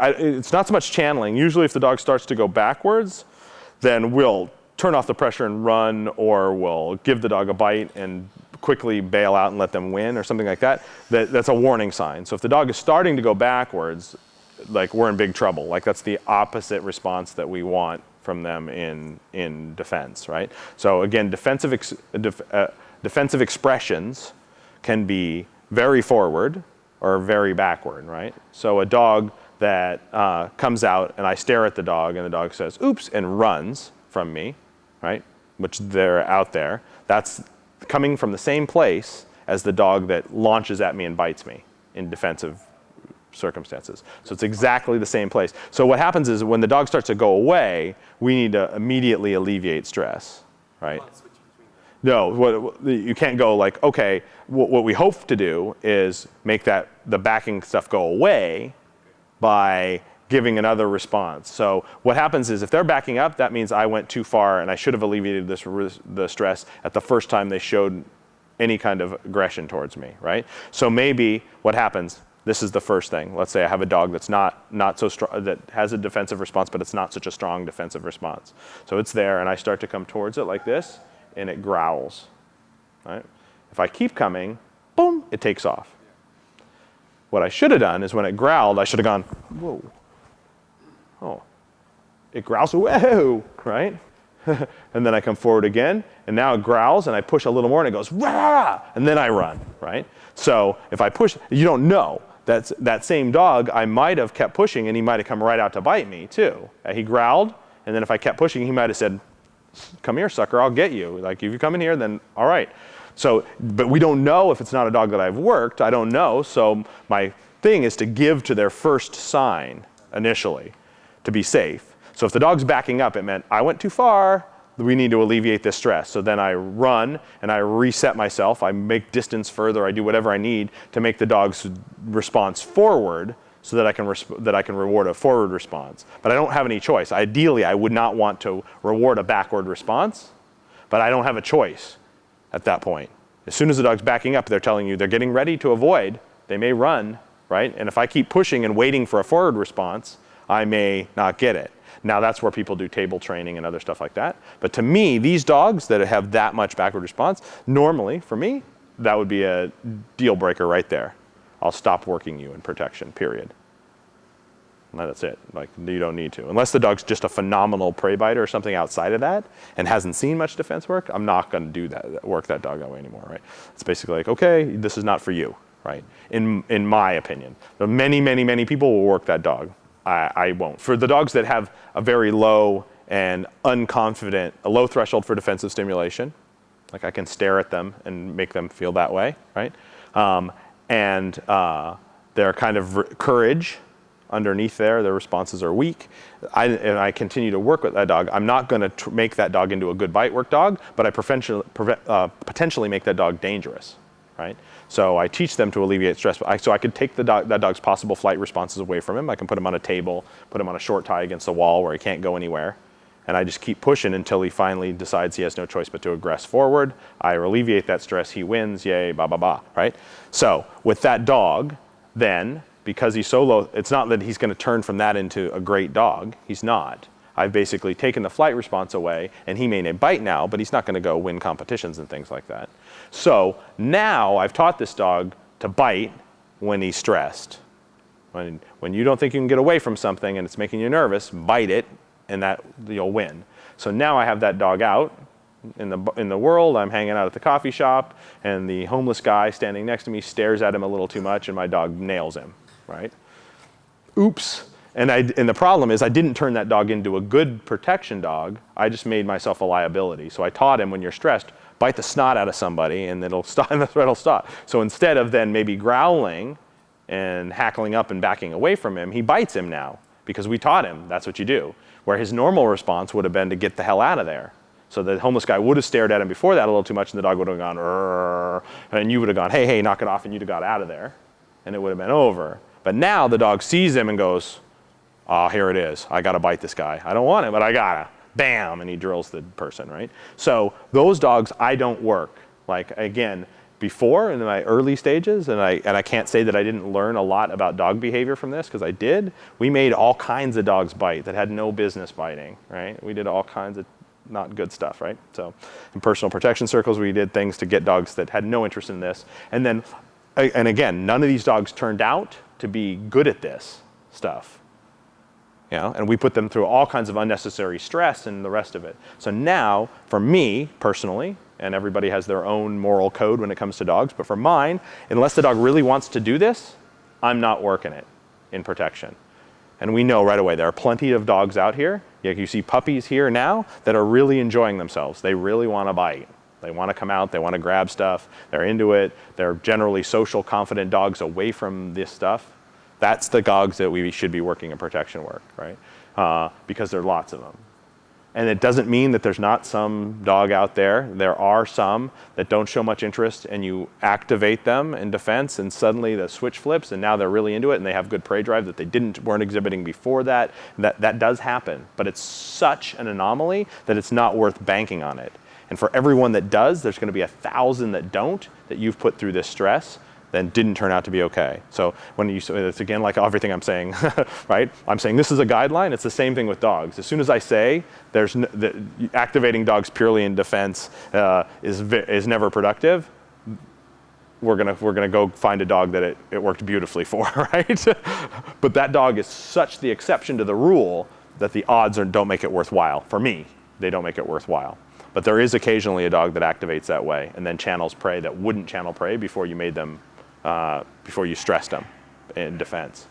it's not so much channeling. Usually if the dog starts to go backwards, then we'll turn off the pressure and run, or we'll give the dog a bite and quickly bail out and let them win or something like that. That's a warning sign. So if the dog is starting to go backwards, like we're in big trouble. Like that's the opposite response that we want from them in defense, right? So again, defensive expressions can be very forward or very backward, right? So a dog that comes out and I stare at the dog and the dog says, oops, and runs from me, right? Which they're out there. That's coming from the same place as the dog that launches at me and bites me in defensive circumstances. So it's exactly the same place. So what happens is when the dog starts to go away, we need to immediately alleviate stress, right? No, you can't go like, okay, what we hope to do is make the backing stuff go away by giving another response. So what happens is if they're backing up, that means I went too far and I should have alleviated the stress at the first time they showed any kind of aggression towards me, right? So maybe what happens, this is the first thing. Let's say I have a dog that's not so strong, that has a defensive response, but it's not such a strong defensive response. So it's there and I start to come towards it like this and it growls, right? If I keep coming, boom, it takes off. What I should have done is when it growled, I should have gone, whoa. Oh, it growls, whoa, right? And then I come forward again, and now it growls, and I push a little more, and it goes, rah, and then I run, right? So if I push, you don't know. That same dog, I might have kept pushing, and he might have come right out to bite me, too. He growled, and then if I kept pushing, he might have said, come here, sucker, I'll get you. Like, if you come in here, then all right. So, but we don't know if it's not a dog that I've worked. I don't know, so my thing is to give to their first sign initially, to be safe. So if the dog's backing up, it meant I went too far, we need to alleviate this stress. So then I run and I reset myself, I make distance further, I do whatever I need to make the dog's response forward so that I can reward a forward response. But I don't have any choice. Ideally, I would not want to reward a backward response, but I don't have a choice at that point. As soon as the dog's backing up, they're telling you they're getting ready to avoid, they may run, right? And if I keep pushing and waiting for a forward response, I may not get it. Now that's where people do table training and other stuff like that. But to me, these dogs that have that much backward response, normally for me, that would be a deal breaker right there. I'll stop working you in protection, period. And that's it. Like, you don't need to. Unless the dog's just a phenomenal prey biter or something outside of that and hasn't seen much defense work, I'm not going to do that, work that dog that way anymore, right? It's basically like, okay, this is not for you, right? In my opinion. Many, many, many people will work that dog. I won't. For the dogs that have a very low and unconfident, a low threshold for defensive stimulation, like I can stare at them and make them feel that way, right? And their kind of courage underneath there, their responses are weak. And I continue to work with that dog. I'm not going to make that dog into a good bite work dog, but I potentially make that dog dangerous, right? So I teach them to alleviate stress. So I could take that dog's possible flight responses away from him. I can put him on a table, put him on a short tie against the wall where he can't go anywhere. And I just keep pushing until he finally decides he has no choice but to aggress forward. I alleviate that stress, he wins, yay, ba, ba, ba, right? So with that dog, then, because he's so low, it's not that he's going to turn from that into a great dog. He's not. I've basically taken the flight response away, and he may bite now, but he's not going to go win competitions and things like that. So now I've taught this dog to bite when he's stressed. When you don't think you can get away from something and it's making you nervous, bite it, and that you'll win. So now I have that dog out in the world. I'm hanging out at the coffee shop, and the homeless guy standing next to me stares at him a little too much, and my dog nails him, right? Oops. And the problem is I didn't turn that dog into a good protection dog. I just made myself a liability. So I taught him, when you're stressed, bite the snot out of somebody and it'll stop, and that's where it'll stop. So instead of then maybe growling and hackling up and backing away from him, he bites him now because we taught him that's what you do. Where his normal response would have been to get the hell out of there. So the homeless guy would have stared at him before that a little too much, and the dog would have gone, "Rrr," and you would have gone, hey, hey, knock it off, and you'd have got out of there, and it would have been over. But now the dog sees him and goes, oh, here it is. I got to bite this guy. I don't want it, but I got to. Bam, and he drills the person, right? So those dogs I don't work. Like, again, before in my early stages, and I can't say that I didn't learn a lot about dog behavior from this, because I did. We made all kinds of dogs bite that had no business biting, right? We did all kinds of not good stuff, right? So in personal protection circles, we did things to get dogs that had no interest in this. And then, and again, none of these dogs turned out to be good at this stuff. You know, and we put them through all kinds of unnecessary stress and the rest of it. So now, for me personally, and everybody has their own moral code when it comes to dogs, but for mine, unless the dog really wants to do this, I'm not working it in protection. And we know right away, there are plenty of dogs out here. You see puppies here now that are really enjoying themselves. They really want to bite. They want to come out, they want to grab stuff, they're into it. They're generally social, confident dogs away from this stuff. That's the dogs that we should be working in protection work, right? Because there are lots of them. And it doesn't mean that there's not some dog out there. There are some that don't show much interest, and you activate them in defense, and suddenly the switch flips, and now they're really into it, and they have good prey drive that they weren't exhibiting before that. That does happen, but it's such an anomaly that it's not worth banking on it. And for everyone that does, there's going to be 1,000 that don't, that you've put through this stress, then didn't turn out to be okay. So when it's again like everything I'm saying, right? I'm saying this is a guideline. It's the same thing with dogs. As soon as I say activating dogs purely in defense is never productive, we're gonna go find a dog that it worked beautifully for, right? But that dog is such the exception to the rule that the odds don't make it worthwhile. For me, they don't make it worthwhile. But there is occasionally a dog that activates that way and then channels prey that wouldn't channel prey before you made them. Before you stressed them in defense.